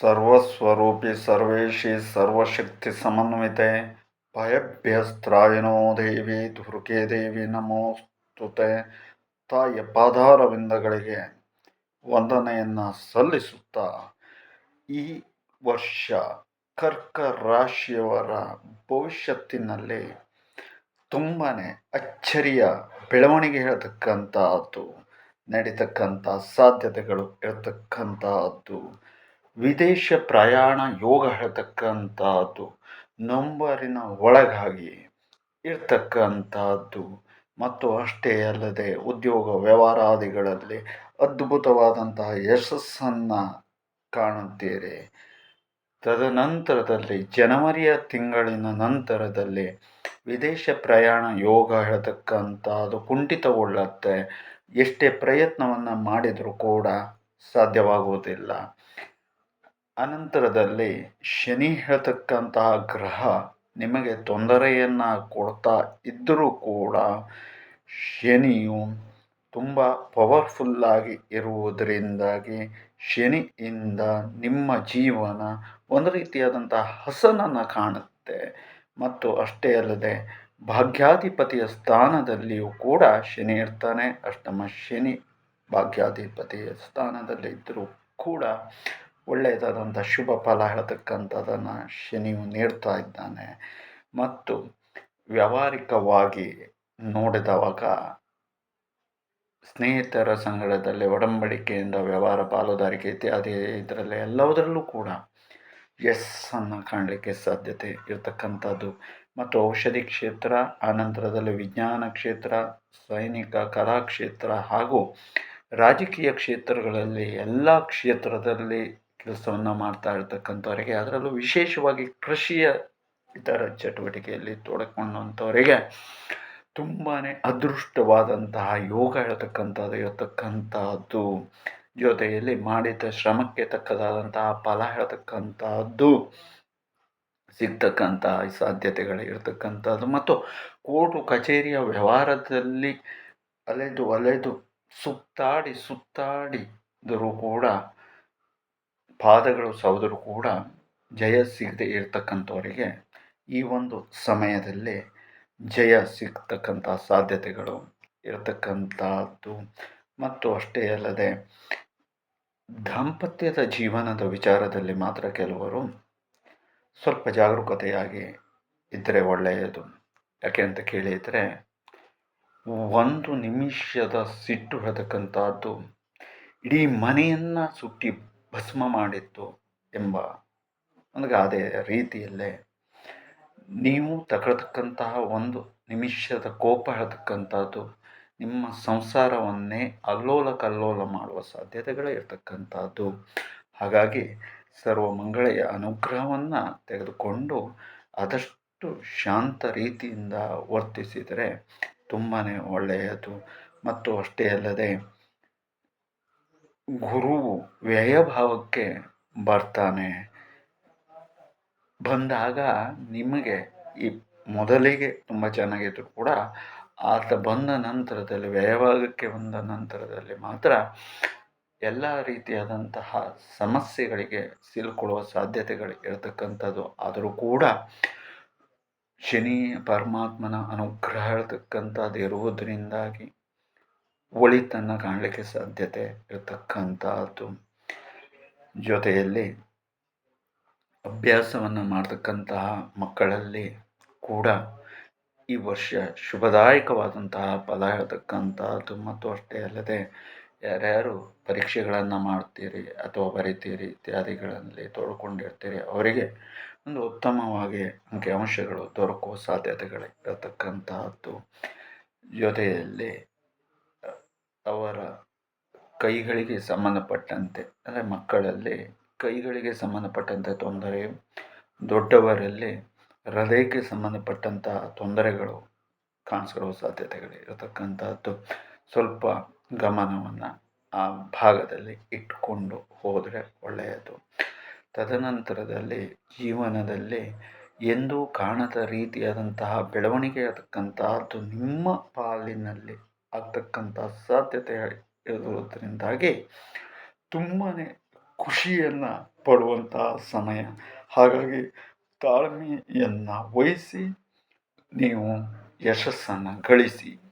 ಸರ್ವಸ್ವರೂಪಿ ಸರ್ವೇಶಿ ಸರ್ವಶಕ್ತಿ ಸಮನ್ವಿತೆ ಭಯಭ್ಯಸ್ತ್ರಾಯಿನೋ ದೇವಿ ದುರ್ಗೆ ದೇವಿ ನಮೋಸ್ತುತೆ. ತಾಯಿಯ ಪಾದಾರವಿಂದಗಳಿಗೆ ವಂದನೆಯನ್ನು ಸಲ್ಲಿಸುತ್ತಾ ಈ ವರ್ಷ ಕರ್ಕ ರಾಶಿಯವರ ಭವಿಷ್ಯತ್ತಿನಲ್ಲಿ ತುಂಬಾ ಅಚ್ಚರಿಯ ಬೆಳವಣಿಗೆ ಹೇಳ್ತಕ್ಕಂಥದ್ದು ನಡೀತಕ್ಕಂಥ ಸಾಧ್ಯತೆಗಳು ಇರತಕ್ಕಂಥದ್ದು, ವಿದೇಶ ಪ್ರಯಾಣ ಯೋಗ ಹೇಳ್ತಕ್ಕಂಥದ್ದು, ನಂಬರಿನ ಒಳಗಾಗಿ ಇರ್ತಕ್ಕಂಥದ್ದು ಮತ್ತು ಅಷ್ಟೇ ಅಲ್ಲದೆ ಉದ್ಯೋಗ ವ್ಯವಹಾರಾದಿಗಳಲ್ಲಿ ಅದ್ಭುತವಾದಂತಹ ಯಶಸ್ಸನ್ನು ಕಾಣುತ್ತೀರಿ. ತದನಂತರದಲ್ಲಿ ಜನವರಿಯ ತಿಂಗಳಿನ ನಂತರದಲ್ಲಿ ವಿದೇಶ ಪ್ರಯಾಣ ಯೋಗ ಹೇಳ್ತಕ್ಕಂಥದ್ದು ಕುಂಠಿತಗೊಳ್ಳುತ್ತೆ. ಎಷ್ಟೇ ಪ್ರಯತ್ನವನ್ನು ಮಾಡಿದರೂ ಕೂಡ ಸಾಧ್ಯವಾಗುವುದಿಲ್ಲ. ಅನಂತರದಲ್ಲಿ ಶನಿ ಹೇಳ್ತಕ್ಕಂತಹ ಗ್ರಹ ನಿಮಗೆ ತೊಂದರೆಯನ್ನು ಕೊಡ್ತಾ ಇದ್ದರೂ ಕೂಡ ಶನಿಯು ತುಂಬ ಪವರ್ಫುಲ್ಲಾಗಿ ಇರುವುದರಿಂದಾಗಿ ಶನಿಯಿಂದ ನಿಮ್ಮ ಜೀವನ ಒಂದು ರೀತಿಯಾದಂತಹ ಹಸನನ್ನು ಕಾಣುತ್ತೆ. ಮತ್ತು ಅಷ್ಟೇ ಅಲ್ಲದೆ ಭಾಗ್ಯಾಧಿಪತಿಯ ಸ್ಥಾನದಲ್ಲಿಯೂ ಕೂಡ ಶನಿ ಇರ್ತಾನೆ. ಅಷ್ಟಮ ಶನಿ ಭಾಗ್ಯಾಧಿಪತಿಯ ಸ್ಥಾನದಲ್ಲಿ ಇದ್ದರೂ ಕೂಡ ಒಳ್ಳೆಯದಾದಂಥ ಶುಭ ಫಲ ಹೇಳ್ತಕ್ಕಂಥದ್ದನ್ನು ಶನಿಯು ನೀಡ್ತಾ ಇದ್ದಾನೆ. ಮತ್ತು ವ್ಯಾವಹಾರಿಕವಾಗಿ ನೋಡಿದವಾಗ ಸ್ನೇಹಿತರ ಸಂಗಡದಲ್ಲಿ ಒಡಂಬಡಿಕೆಯಿಂದ ವ್ಯವಹಾರ ಪಾಲುದಾರಿಕೆ ಇತ್ಯಾದಿ ಇದರಲ್ಲಿ ಎಲ್ಲದರಲ್ಲೂ ಕೂಡ ಯಶಸ್ಸನ್ನು ಕಾಣಲಿಕ್ಕೆ ಸಾಧ್ಯತೆ ಇರತಕ್ಕಂಥದ್ದು. ಮತ್ತು ಔಷಧಿ ಕ್ಷೇತ್ರ, ಆನಂತರದಲ್ಲಿ ವಿಜ್ಞಾನ ಕ್ಷೇತ್ರ, ಸೈನಿಕ ಕಲಾಕ್ಷೇತ್ರ ಹಾಗೂ ರಾಜಕೀಯ ಕ್ಷೇತ್ರಗಳಲ್ಲಿ ಎಲ್ಲ ಕ್ಷೇತ್ರದಲ್ಲಿ ಕೆಲಸವನ್ನು ಮಾಡ್ತಾ ಇರ್ತಕ್ಕಂಥವರಿಗೆ, ಅದರಲ್ಲೂ ವಿಶೇಷವಾಗಿ ಕೃಷಿಯ ಇತರ ಚಟುವಟಿಕೆಯಲ್ಲಿ ತೊಡಕೊಂಡಂಥವರಿಗೆ ತುಂಬಾ ಅದೃಷ್ಟವಾದಂತಹ ಯೋಗ ಹೇಳ್ತಕ್ಕಂಥದ್ದು ಇರತಕ್ಕಂಥದ್ದು, ಜೊತೆಯಲ್ಲಿ ಮಾಡಿದ ಶ್ರಮಕ್ಕೆ ತಕ್ಕದಾದಂತಹ ಫಲ ಹೇಳ್ತಕ್ಕಂಥದ್ದು ಸಿಗ್ತಕ್ಕಂತಹ ಸಾಧ್ಯತೆಗಳು ಇರತಕ್ಕಂಥದ್ದು. ಮತ್ತು ಕೋರ್ಟು ಕಚೇರಿಯ ವ್ಯವಹಾರದಲ್ಲಿ ಅಲೆದು ಸುತ್ತಾಡಿದರೂ ಕೂಡ ಪಾದಗಳು ಸವದರೂ ಕೂಡ ಜಯ ಸಿಗದೆ ಇರತಕ್ಕಂಥವರಿಗೆ ಈ ಒಂದು ಸಮಯದಲ್ಲಿ ಜಯ ಸಿಗ್ತಕ್ಕಂಥ ಸಾಧ್ಯತೆಗಳು ಇರತಕ್ಕಂಥದ್ದು. ಮತ್ತು ಅಷ್ಟೇ ಅಲ್ಲದೆ ದಾಂಪತ್ಯದ ಜೀವನದ ವಿಚಾರದಲ್ಲಿ ಮಾತ್ರ ಕೆಲವರು ಸ್ವಲ್ಪ ಜಾಗರೂಕತೆಯಾಗಿ ಇದ್ದರೆ ಒಳ್ಳೆಯದು. ಯಾಕೆ ಅಂತ ಕೇಳಿದರೆ, ಒಂದು ನಿಮಿಷದ ಸಿಟ್ಟು ಹೇಳ್ತಕ್ಕಂಥದ್ದು ಇಡೀ ಮನೆಯನ್ನು ಸುಟ್ಟಿ ಭಸ್ಮ ಮಾಡಿತ್ತು ಎಂಬ ಒಂದು ಗಾದೆ ರೀತಿಯಲ್ಲೇ ನೀವು ತಗೊಳ್ತಕ್ಕಂತಹ ಒಂದು ನಿಮಿಷದ ಕೋಪ ಹೇಳ್ತಕ್ಕಂಥದ್ದು ನಿಮ್ಮ ಸಂಸಾರವನ್ನೇ ಅಲ್ಲೋಲ ಕಲ್ಲೋಲ ಮಾಡುವ ಸಾಧ್ಯತೆಗಳೇ ಇರತಕ್ಕಂಥದ್ದು. ಹಾಗಾಗಿ ಸರ್ವಮಂಗಳೆಯ ಅನುಗ್ರಹವನ್ನು ತೆಗೆದುಕೊಂಡು ಆದಷ್ಟು ಶಾಂತ ರೀತಿಯಿಂದ ವರ್ತಿಸಿದರೆ ತುಂಬಾ ಒಳ್ಳೆಯದು. ಮತ್ತು ಅಷ್ಟೇ ಅಲ್ಲದೆ ಗುರುವು ವ್ಯಯಭಾವಕ್ಕೆ ಬರ್ತಾನೆ. ಬಂದಾಗ ನಿಮಗೆ ಈ ಮೊದಲಿಗೆ ತುಂಬ ಚೆನ್ನಾಗಿದ್ದರೂ ಕೂಡ ಆತ ಬಂದ ನಂತರದಲ್ಲಿ ವ್ಯಯಭಾಗಕ್ಕೆ ಬಂದ ನಂತರದಲ್ಲಿ ಮಾತ್ರ ಎಲ್ಲ ರೀತಿಯಾದಂತಹ ಸಮಸ್ಯೆಗಳಿಗೆ ಸಿಲುಕೊಳ್ಳುವ ಸಾಧ್ಯತೆಗಳು ಇರತಕ್ಕಂಥದ್ದು. ಆದರೂ ಕೂಡ ಶನಿ ಪರಮಾತ್ಮನ ಅನುಗ್ರಹ ಹೇಳ್ತಕ್ಕಂಥದ್ದು ಇರುವುದರಿಂದಾಗಿ ಒಳಿತನ್ನು ಕಾಣಲಿಕ್ಕೆ ಸಾಧ್ಯತೆ ಇರತಕ್ಕಂಥದ್ದು. ಜೊತೆಯಲ್ಲಿ ಅಭ್ಯಾಸವನ್ನು ಮಾಡ್ತಕ್ಕಂತಹ ಮಕ್ಕಳಲ್ಲಿ ಕೂಡ ಈ ವರ್ಷ ಶುಭದಾಯಕವಾದಂತಹ ಫಲ ಹೇಳ್ತಕ್ಕಂಥದ್ದು. ಮತ್ತು ಅಷ್ಟೇ ಅಲ್ಲದೆ ಯಾರ್ಯಾರು ಪರೀಕ್ಷೆಗಳನ್ನು ಮಾಡ್ತೀರಿ ಅಥವಾ ಬರಿತೀರಿ ಇತ್ಯಾದಿಗಳಲ್ಲಿ ತೊಡ್ಕೊಂಡಿರ್ತೀರಿ ಅವರಿಗೆ ಒಂದು ಉತ್ತಮವಾಗಿ ಅಂಕಿಅಂಶಗಳು ದೊರಕುವ ಸಾಧ್ಯತೆಗಳು ಇರತಕ್ಕಂತಹದ್ದು. ಜೊತೆಯಲ್ಲಿ ಅವರ ಕೈಗಳಿಗೆ ಸಂಬಂಧಪಟ್ಟಂತೆ ಅಂದರೆ ಮಕ್ಕಳಲ್ಲಿ ಕೈಗಳಿಗೆ ಸಂಬಂಧಪಟ್ಟಂತೆ ತೊಂದರೆ, ದೊಡ್ಡವರಲ್ಲಿ ಹೃದಯಕ್ಕೆ ಸಂಬಂಧಪಟ್ಟಂತಹ ತೊಂದರೆಗಳು ಕಾಣಿಸ್ಕೊಳ್ಳುವ ಸಾಧ್ಯತೆಗಳು ಇರತಕ್ಕಂಥದ್ದು. ಸ್ವಲ್ಪ ಗಮನವನ್ನು ಆ ಭಾಗದಲ್ಲಿ ಇಟ್ಕೊಂಡು ಹೋದರೆ ಒಳ್ಳೆಯದು. ತದನಂತರದಲ್ಲಿ ಜೀವನದಲ್ಲಿ ಎಂದೂ ಕಾಣದ ರೀತಿಯಾದಂತಹ ಬೆಳವಣಿಗೆ ಇರತಕ್ಕಂತಹದ್ದು ನಿಮ್ಮ ಪಾಲಿನಲ್ಲಿ ಆಗ್ತಕ್ಕಂಥ ಸಾಧ್ಯತೆ ಇರುವುದರಿಂದಾಗಿ ತುಂಬಾ ಖುಷಿಯನ್ನು ಪಡುವಂತಹ ಸಮಯ. ಹಾಗಾಗಿ ತಾಳ್ಮೆಯನ್ನು ವಹಿಸಿ ನೀವು ಯಶಸ್ಸನ್ನು ಗಳಿಸಿ.